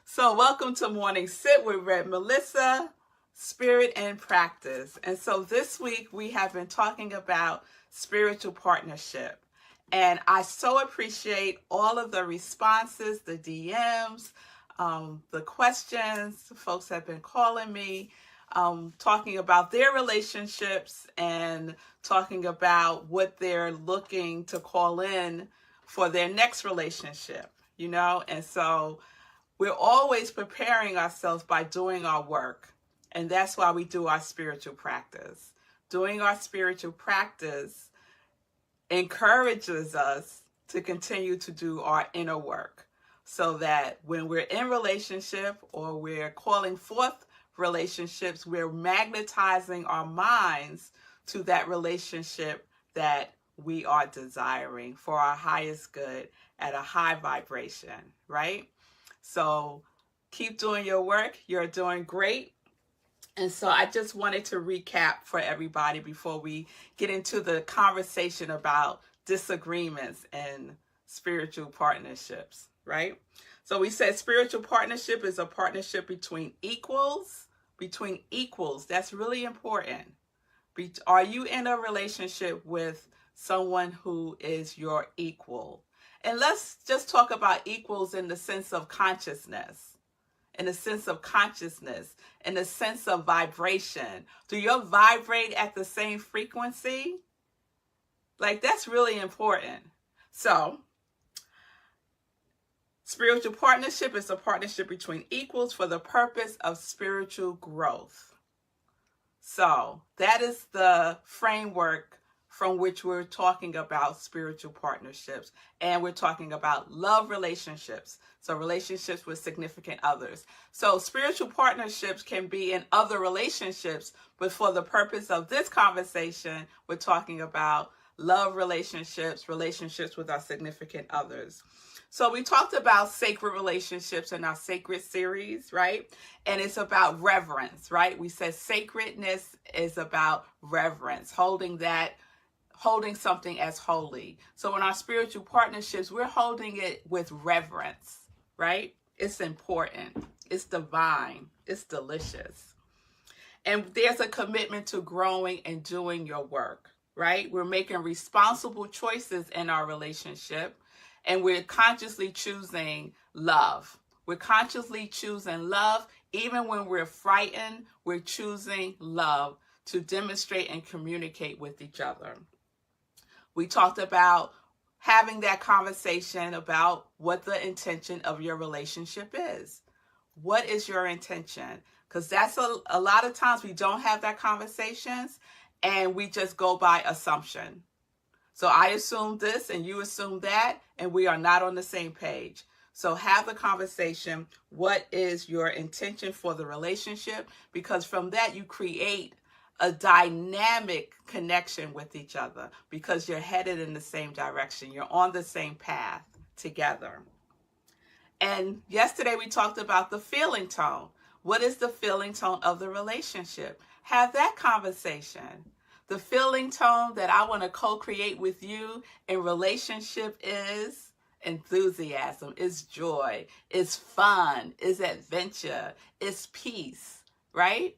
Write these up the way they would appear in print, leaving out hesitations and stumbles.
So welcome to Morning Sit with Red Melissa, Spirit and Practice. And so this week we have been talking about spiritual partnership. And I so appreciate all of the responses, the DMs, the questions. Folks have been calling me, talking about their relationships and talking about what they're looking to call in for their next relationship, And so we're always preparing ourselves by doing our work. And that's why we do our spiritual practice. Doing our spiritual practice encourages us to continue to do our inner work so that when we're in relationship or we're calling forth relationships, we're magnetizing our minds to that relationship that we are desiring for our highest good at a high vibration, right? So keep doing your work. You're doing great. And so I just wanted to recap for everybody before we get into the conversation about disagreements and spiritual partnerships, right? So we said spiritual partnership is a partnership between equals. That's really important. Are you in a relationship with someone who is your equal? And let's just talk about equals in the sense of consciousness, in the sense of vibration. Do you vibrate at the same frequency? That's really important. So, spiritual partnership is a partnership between equals for the purpose of spiritual growth. So, that is the framework from which we're talking about spiritual partnerships. And we're talking about love relationships. So relationships with significant others. So spiritual partnerships can be in other relationships, but for the purpose of this conversation, we're talking about love relationships with our significant others. So we talked about sacred relationships in our sacred series, right? And it's about reverence, right? We said sacredness is about reverence, holding something as holy. So in our spiritual partnerships, we're holding it with reverence, right? It's important. It's divine. It's delicious. And there's a commitment to growing and doing your work, right? We're making responsible choices in our relationship, and we're consciously choosing love. We're consciously choosing love. Even when we're frightened, we're choosing love to demonstrate and communicate with each other. We talked about having that conversation about what the intention of your relationship is. What is your intention? Because that's a lot of times we don't have that conversations and we just go by assumption. So I assume this and you assume that, and we are not on the same page. So have the conversation. What is your intention for the relationship? Because from that you create a dynamic connection with each other because you're headed in the same direction. You're on the same path together. And yesterday we talked about the feeling tone. What is the feeling tone of the relationship? Have that conversation. The feeling tone that I want to co-create with you in relationship is enthusiasm, is joy, is fun, is adventure, is peace, right?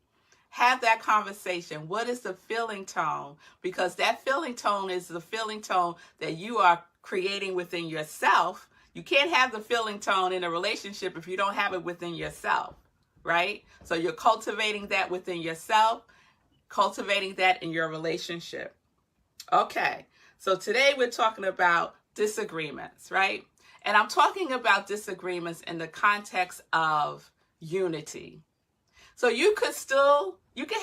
Have that conversation. What is the feeling tone? Because that feeling tone is the feeling tone that you are creating within yourself. You can't have the feeling tone in a relationship if you don't have it within yourself, right? So you're cultivating that within yourself, cultivating that in your relationship. Okay, so today we're talking about disagreements, right? And I'm talking about disagreements in the context of unity. So you can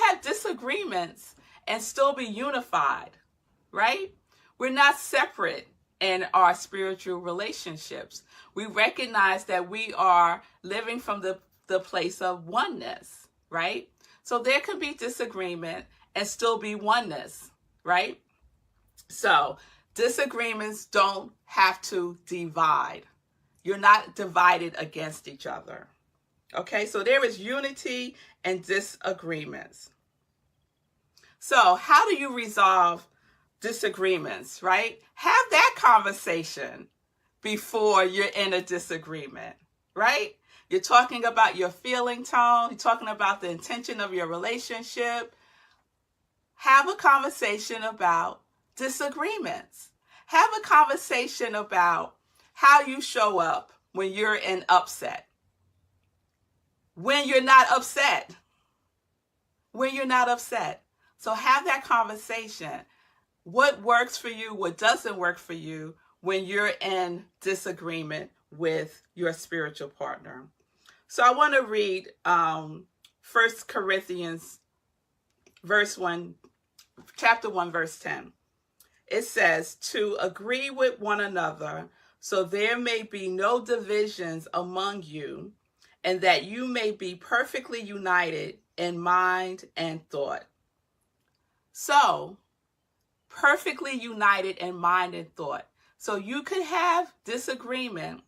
have disagreements and still be unified, right? We're not separate in our spiritual relationships. We recognize that we are living from the place of oneness, right? So there can be disagreement and still be oneness, right? So disagreements don't have to divide. You're not divided against each other. Okay, so there is unity and disagreements. So how do you resolve disagreements, right? Have that conversation before you're in a disagreement. right? You're talking about your feeling tone. You're talking about the intention of your relationship. Have a conversation about disagreements. Have a conversation about how you show up when you're in upset, when you're not upset, when you're not upset. So have that conversation. What works for you, what doesn't work for you when you're in disagreement with your spiritual partner. So I want to read 1 Corinthians chapter 1, verse 10. It says, to agree with one another, so there may be no divisions among you, and that you may be perfectly united in mind and thought. So, perfectly united in mind and thought. So you could have disagreement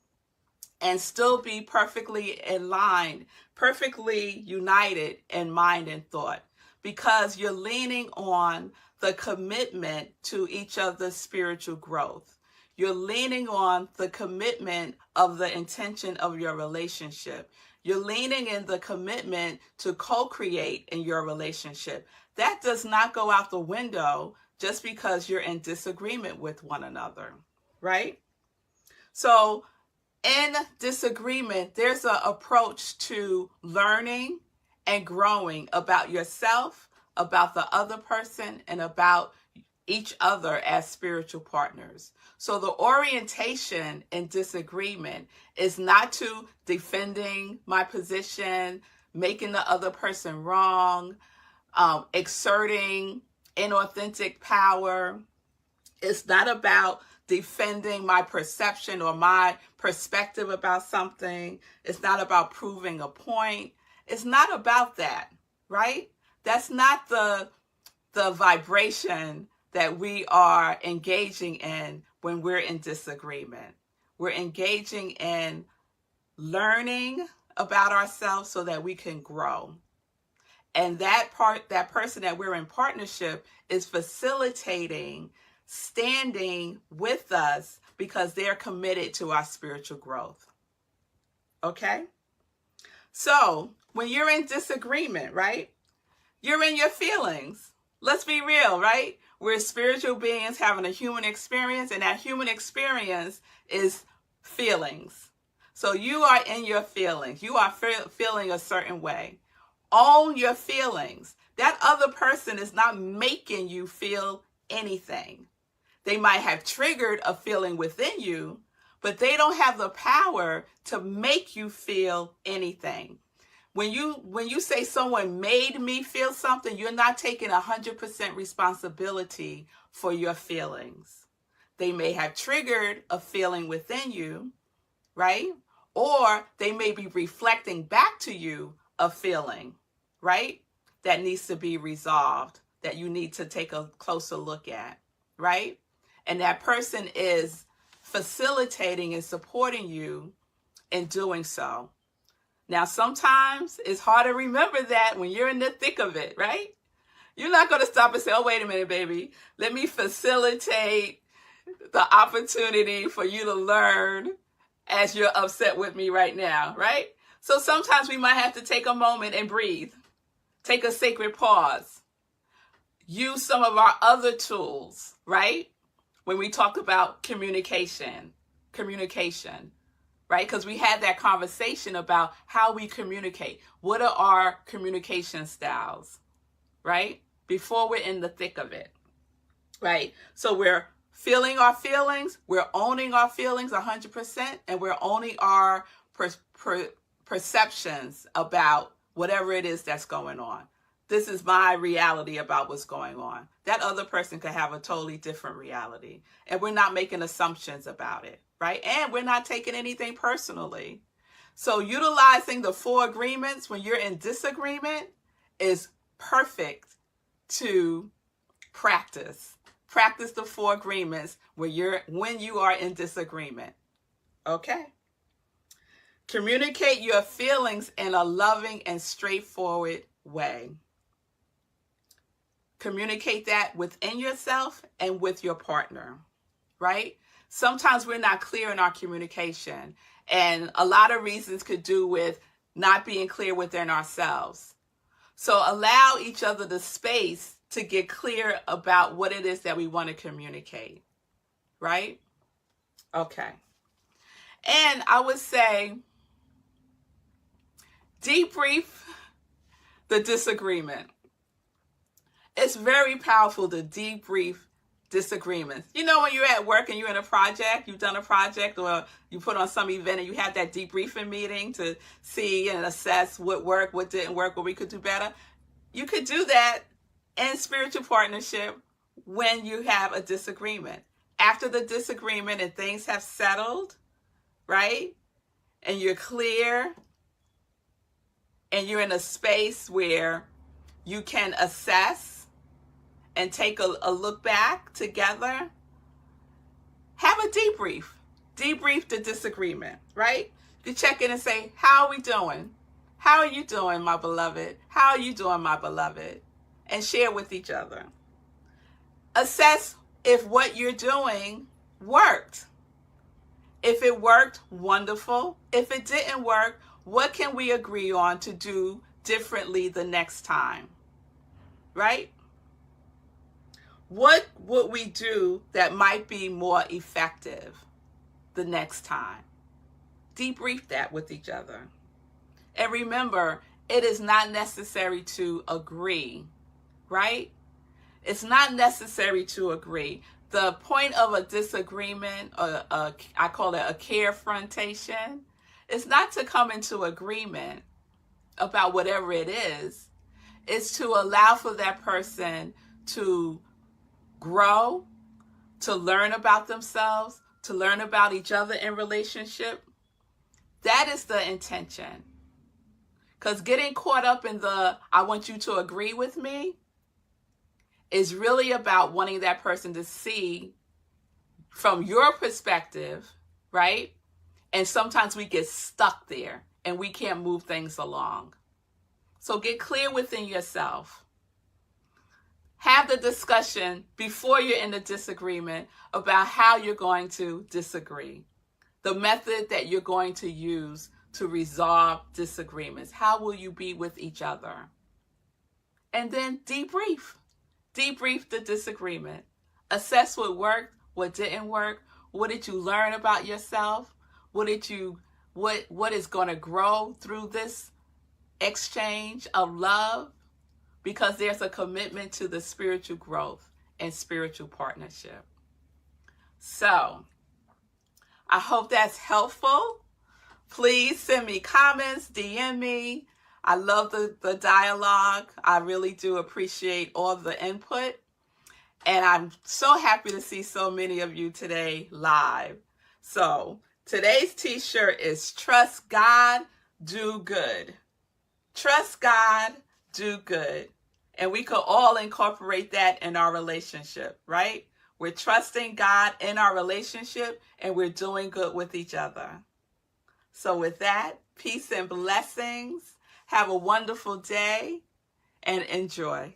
and still be perfectly aligned, perfectly united in mind and thought, because you're leaning on the commitment to each other's spiritual growth. You're leaning on the commitment of the intention of your relationship. You're leaning in the commitment to co-create in your relationship. That does not go out the window just because you're in disagreement with one another, right? So in disagreement, there's an approach to learning and growing about yourself, about the other person, and about each other as spiritual partners. So the orientation in disagreement is not to defending my position, making the other person wrong, exerting inauthentic power. It's not about defending my perception or my perspective about something. It's not about proving a point. It's not about that, right? That's not the vibration that we are engaging in when we're in disagreement. We're engaging in learning about ourselves so that we can grow. And that person that we're in partnership is facilitating, standing with us because they're committed to our spiritual growth. Okay? So when you're in disagreement, right? You're in your feelings. Let's be real, right? We're spiritual beings having a human experience, and that human experience is feelings. So you are in your feelings. You are feeling a certain way. Own your feelings. That other person is not making you feel anything. They might have triggered a feeling within you, but they don't have the power to make you feel anything. When you say someone made me feel something, you're not taking 100% responsibility for your feelings. They may have triggered a feeling within you, right? Or they may be reflecting back to you a feeling, right? That needs to be resolved, that you need to take a closer look at, right? And that person is facilitating and supporting you in doing so. Now, sometimes it's hard to remember that when you're in the thick of it, right? You're not going to stop and say, oh, wait a minute, baby. Let me facilitate the opportunity for you to learn as you're upset with me right now, right? So sometimes we might have to take a moment and breathe. Take a sacred pause. Use some of our other tools, right? When we talk about communication, right? Because we had that conversation about how we communicate. What are our communication styles, right? Before we're in the thick of it, right? So we're feeling our feelings, we're owning our feelings 100%, and we're owning our perceptions about whatever it is that's going on. This is my reality about what's going on. That other person could have a totally different reality. And we're not making assumptions about it, right? And we're not taking anything personally. So utilizing the 4 agreements when you're in disagreement is perfect to practice. Practice the 4 agreements when you are in disagreement. Okay? Communicate your feelings in a loving and straightforward way. Communicate that within yourself and with your partner, right? Sometimes we're not clear in our communication, and a lot of reasons could do with not being clear within ourselves. So allow each other the space to get clear about what it is that we want to communicate, right? Okay. And I would say, debrief the disagreement. It's very powerful to debrief disagreements. You know, when you're at work and you're in a project, you've done a project, or you put on some event and you have that debriefing meeting to see and assess what worked, what didn't work, what we could do better. You could do that in spiritual partnership when you have a disagreement. After the disagreement and things have settled, right? And you're clear and you're in a space where you can assess and take a look back together, have a debrief. Debrief the disagreement, right? You check in and say, how are we doing? How are you doing, my beloved? How are you doing, my beloved? And share with each other. Assess if what you're doing worked. If it worked, wonderful. If it didn't work, what can we agree on to do differently the next time? Right? What would we do that might be more effective the next time? Debrief that with each other. And remember, it is not necessary to agree, right? It's not necessary to agree. The point of a disagreement, I call it a carefrontation, is not to come into agreement about whatever it is. It's to allow for that person to grow, to learn about themselves, to learn about each other in relationship. That is the intention. Because getting caught up in the, I want you to agree with me, is really about wanting that person to see from your perspective, right? And sometimes we get stuck there and we can't move things along. So get clear within yourself. Have the discussion before you're in the disagreement about how you're going to disagree. The method that you're going to use to resolve disagreements. How will you be with each other? And then debrief. Debrief the disagreement. Assess what worked, what didn't work. What did you learn about yourself? What is going to grow through this exchange of love? Because there's a commitment to the spiritual growth and spiritual partnership. So, I hope that's helpful. Please send me comments, DM me. I love the dialogue. I really do appreciate all the input. And I'm so happy to see so many of you today live. So today's t-shirt is Trust God, Do Good. Trust God, do good. And we could all incorporate that in our relationship, right? We're trusting God in our relationship and we're doing good with each other. So with that, peace and blessings. Have a wonderful day and enjoy.